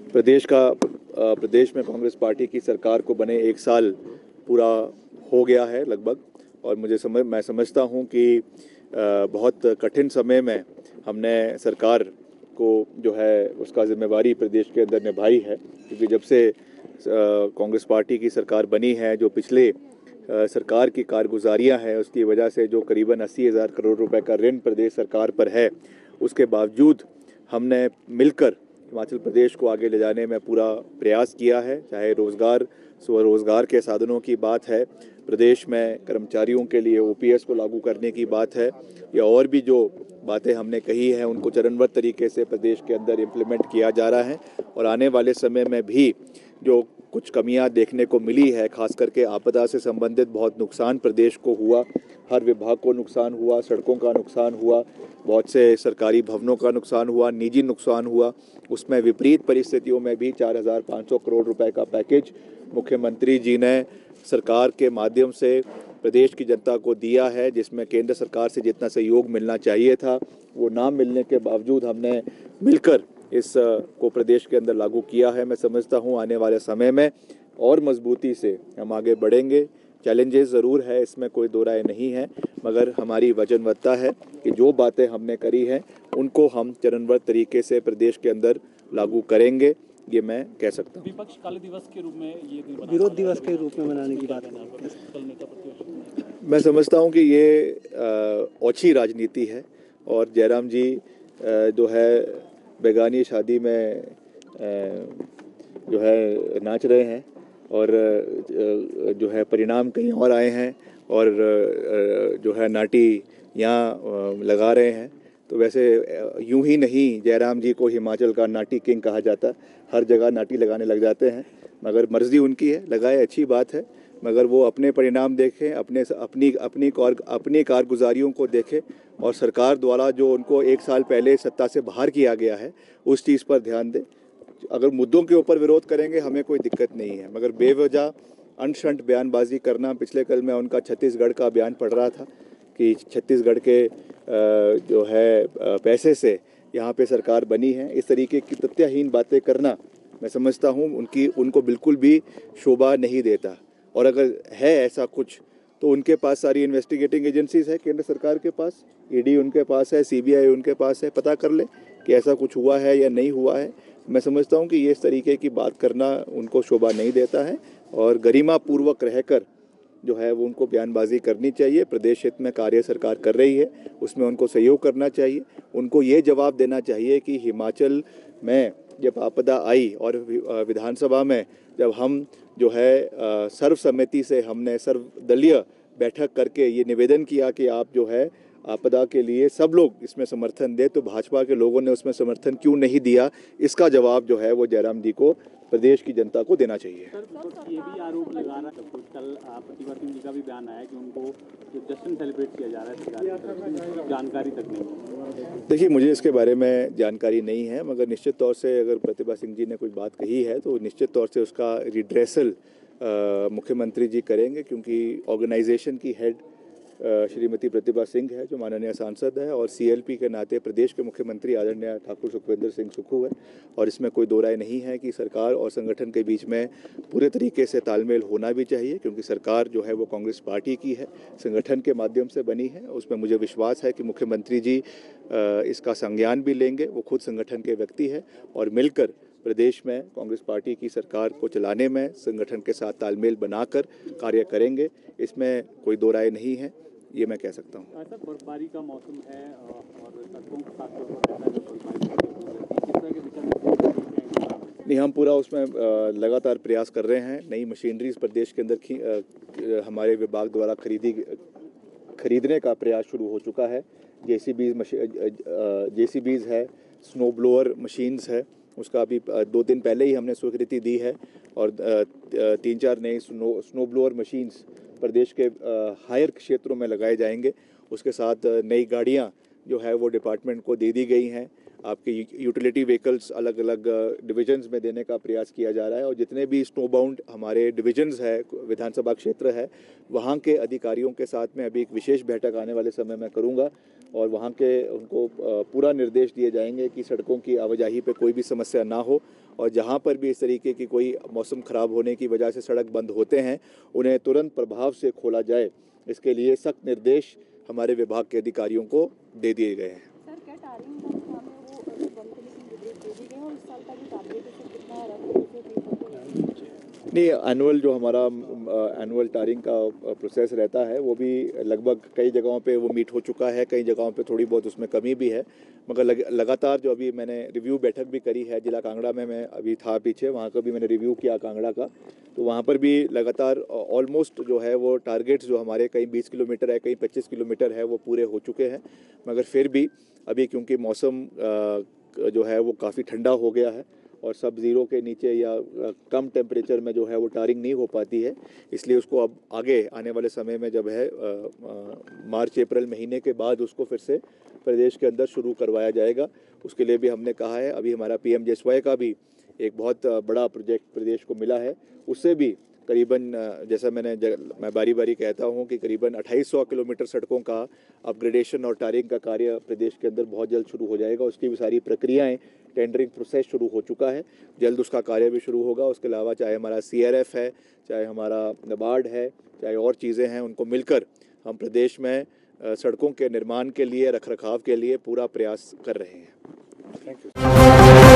प्रदेश में कांग्रेस पार्टी की सरकार को बने 1 साल पूरा हो गया है लगभग। और मैं समझता हूं कि बहुत कठिन समय में हमने सरकार को जो है उसका जिम्मेवारी प्रदेश के अंदर निभाई है, क्योंकि जब से कांग्रेस पार्टी की सरकार बनी है, जो पिछले सरकार की कारगुजारियां हैं, उसकी वजह से जो करीबन 80,000 करोड़ रुपए का ऋण प्रदेश सरकार पर है, उसके बावजूद हमने मिलकर हिमाचल प्रदेश को आगे ले जाने में पूरा प्रयास किया है। चाहे स्वरोजगार के साधनों की बात है, प्रदेश में कर्मचारियों के लिए ओपीएस को लागू करने की बात है, या और भी जो बातें हमने कही हैं उनको चरणबद्ध तरीके से प्रदेश के अंदर इम्प्लीमेंट किया जा रहा है। और आने वाले समय में भी जो कुछ कमियां देखने को मिली है, खास करके आपदा से संबंधित बहुत नुकसान प्रदेश को हुआ, हर विभाग को नुकसान हुआ, सड़कों का नुकसान हुआ, बहुत से सरकारी भवनों का नुकसान हुआ, निजी नुकसान हुआ, उसमें विपरीत परिस्थितियों में भी 4,500 करोड़ रुपए का पैकेज मुख्यमंत्री जी ने सरकार के माध्यम से प्रदेश की जनता को दिया है, जिसमें केंद्र सरकार से जितना सहयोग मिलना चाहिए था वो ना मिलने के बावजूद हमने मिलकर इस को प्रदेश के अंदर लागू किया है। मैं समझता हूँ आने वाले समय में और मजबूती से हम आगे बढ़ेंगे। चैलेंजेस ज़रूर है, इसमें कोई दो राय नहीं है, मगर हमारी वचनबद्धता है कि जो बातें हमने करी हैं उनको हम चरणबद्ध तरीके से प्रदेश के अंदर लागू करेंगे, ये मैं कह सकता हूँ। विपक्ष काले दिवस के रूप में ये विरोध दिवस के रूप में मनाने की बात है। मैं समझता हूँ कि ये ओछी राजनीति है, और जयराम जी जो है बेगानी शादी में जो है नाच रहे हैं, और जो है परिणाम कहीं और आए हैं, और जो है नाटी यहाँ लगा रहे हैं। तो वैसे यूं ही नहीं जयराम जी को हिमाचल का नाटी किंग कहा जाता, हर जगह नाटी लगाने लग जाते हैं, मगर मर्जी उनकी है, लगाए अच्छी बात है, मगर वो अपने परिणाम देखें, अपनी कारगुजारियों को देखें, और सरकार द्वारा जो उनको 1 साल पहले सत्ता से बाहर किया गया है उस चीज़ पर ध्यान दें। अगर मुद्दों के ऊपर विरोध करेंगे हमें कोई दिक्कत नहीं है, मगर बेवजह अनशंट बयानबाजी करना, पिछले कल मैं उनका छत्तीसगढ़ का बयान पढ़ रहा था कि छत्तीसगढ़ के जो है पैसे से यहाँ पे सरकार बनी है, इस तरीके की तथ्यहीन बातें करना मैं समझता हूँ उनको बिल्कुल भी शोभा नहीं देता। और अगर है ऐसा कुछ तो उनके पास सारी इन्वेस्टिगेटिंग एजेंसीज है केंद्र सरकार के पास, ईडी उनके पास है, सीबीआई उनके पास है, पता कर ले कि ऐसा कुछ हुआ है या नहीं हुआ है। मैं समझता हूँ कि ये इस तरीके की बात करना उनको शोभा नहीं देता है, और गरिमा पूर्वक रहकर जो है वो उनको बयानबाजी करनी चाहिए। प्रदेश हित में कार्य सरकार कर रही है, उसमें उनको सहयोग करना चाहिए। उनको ये जवाब देना चाहिए कि हिमाचल में जब आपदा आई और विधानसभा में जब हम जो है सर्वसम्मति से हमने सर्वदलीय बैठक करके ये निवेदन किया कि आप जो है आपदा के लिए सब लोग इसमें समर्थन दें, तो भाजपा के लोगों ने उसमें समर्थन क्यों नहीं दिया, इसका जवाब जो है वो जयराम जी को प्रदेश की जनता को देना चाहिए। सर, ये भी आरोप लगा रहा है, कल प्रतिभा सिंह जी का भी बयान आया कि उनको जो जश्न सेलिब्रेट किया जा रहा है सरकार की तरफ से, जानकारी तक नहीं। देखिए, मुझे इसके बारे में जानकारी नहीं है, मगर निश्चित तौर से अगर प्रतिभा सिंह जी ने कुछ बात कही है तो निश्चित तौर से उसका रिड्रेसल मुख्यमंत्री जी करेंगे, क्योंकि ऑर्गेनाइजेशन की हेड श्रीमती प्रतिभा सिंह है जो माननीय सांसद है, और सीएलपी के नाते प्रदेश के मुख्यमंत्री आदरणीय ठाकुर सुखविंदर सिंह सुक्खू है। और इसमें कोई दो राय नहीं है कि सरकार और संगठन के बीच में पूरे तरीके से तालमेल होना भी चाहिए, क्योंकि सरकार जो है वो कांग्रेस पार्टी की है, संगठन के माध्यम से बनी है। उसमें मुझे विश्वास है कि मुख्यमंत्री जी इसका संज्ञान भी लेंगे, वो खुद संगठन के व्यक्ति है, और मिलकर प्रदेश में कांग्रेस पार्टी की सरकार को चलाने में संगठन के साथ तालमेल बनाकर कार्य करेंगे। इसमें कोई दो राय नहीं है, ये मैं कह सकता हूँ। सर, बर्फबारी का मौसम है और सड़कों के साथ नहीं, हम पूरा उसमें लगातार प्रयास कर रहे हैं। नई मशीनरीज प्रदेश के अंदर हमारे विभाग द्वारा खरीदने का प्रयास शुरू हो चुका है। जेसीबीज है, स्नो ब्लोअर मशीन्स है, उसका अभी 2 दिन पहले ही हमने स्वीकृति दी है, और 3-4 नई स्नो ब्लोअर मशीन्स प्रदेश के हायर क्षेत्रों में लगाए जाएंगे। उसके साथ नई गाड़ियां जो है वो डिपार्टमेंट को दे दी गई हैं। आपके यूटिलिटी व्हीकल्स अलग अलग डिविजन्स में देने का प्रयास किया जा रहा है, और जितने भी स्नो बाउंड हमारे डिविजन्स है, विधानसभा क्षेत्र है, वहाँ के अधिकारियों के साथ में अभी एक विशेष बैठक आने वाले समय में करूँगा, और वहाँ के उनको पूरा निर्देश दिए जाएंगे कि सड़कों की आवाजाही पे कोई भी समस्या ना हो, और जहाँ पर भी इस तरीके की कोई मौसम ख़राब होने की वजह से सड़क बंद होते हैं उन्हें तुरंत प्रभाव से खोला जाए, इसके लिए सख्त निर्देश हमारे विभाग के अधिकारियों को दे दिए गए हैं। सर, क्या टारिंग का काम है वो बंद करने की निर्देश दे दिए गए हैं और इस साल का जो टारगेट है सर कितना है? नहीं, एनुअल जो हमारा एनुअल टारिंग का प्रोसेस रहता है वो भी लगभग कई जगहों पे वो मीट हो चुका है, कई जगहों पे थोड़ी बहुत उसमें कमी भी है, मगर लगातार जो अभी मैंने रिव्यू बैठक भी करी है जिला कांगड़ा में, मैं अभी था पीछे, वहाँ का भी मैंने रिव्यू किया कांगड़ा का, तो वहाँ पर भी लगातार ऑलमोस्ट जो है वो टारगेट्स जो हमारे कहीं 20 किलोमीटर है, कहीं 25 किलोमीटर है, वो पूरे हो चुके हैं। मगर फिर भी अभी क्योंकि मौसम जो है वो काफ़ी ठंडा हो गया है और सब ज़ीरो के नीचे या कम टेम्परेचर में जो है वो टारिंग नहीं हो पाती है, इसलिए उसको अब आगे आने वाले समय में जब है मार्च अप्रैल महीने के बाद उसको फिर से प्रदेश के अंदर शुरू करवाया जाएगा। उसके लिए भी हमने कहा है, अभी हमारा PMJSY का भी एक बहुत बड़ा प्रोजेक्ट प्रदेश को मिला है, उससे भी करीबन जैसा मैं बारी बारी कहता हूँ कि करीबन 2800 किलोमीटर सड़कों का अपग्रेडेशन और टारिंग का कार्य प्रदेश के अंदर बहुत जल्द शुरू हो जाएगा। उसकी भी सारी प्रक्रियाएं, टेंडरिंग प्रोसेस शुरू हो चुका है, जल्द उसका कार्य भी शुरू होगा। उसके अलावा चाहे हमारा CRF है, चाहे हमारा NABARD है, चाहे और चीज़ें हैं, उनको मिलकर हम प्रदेश में सड़कों के निर्माण के लिए, रखरखाव के लिए पूरा प्रयास कर रहे हैं। Thank you.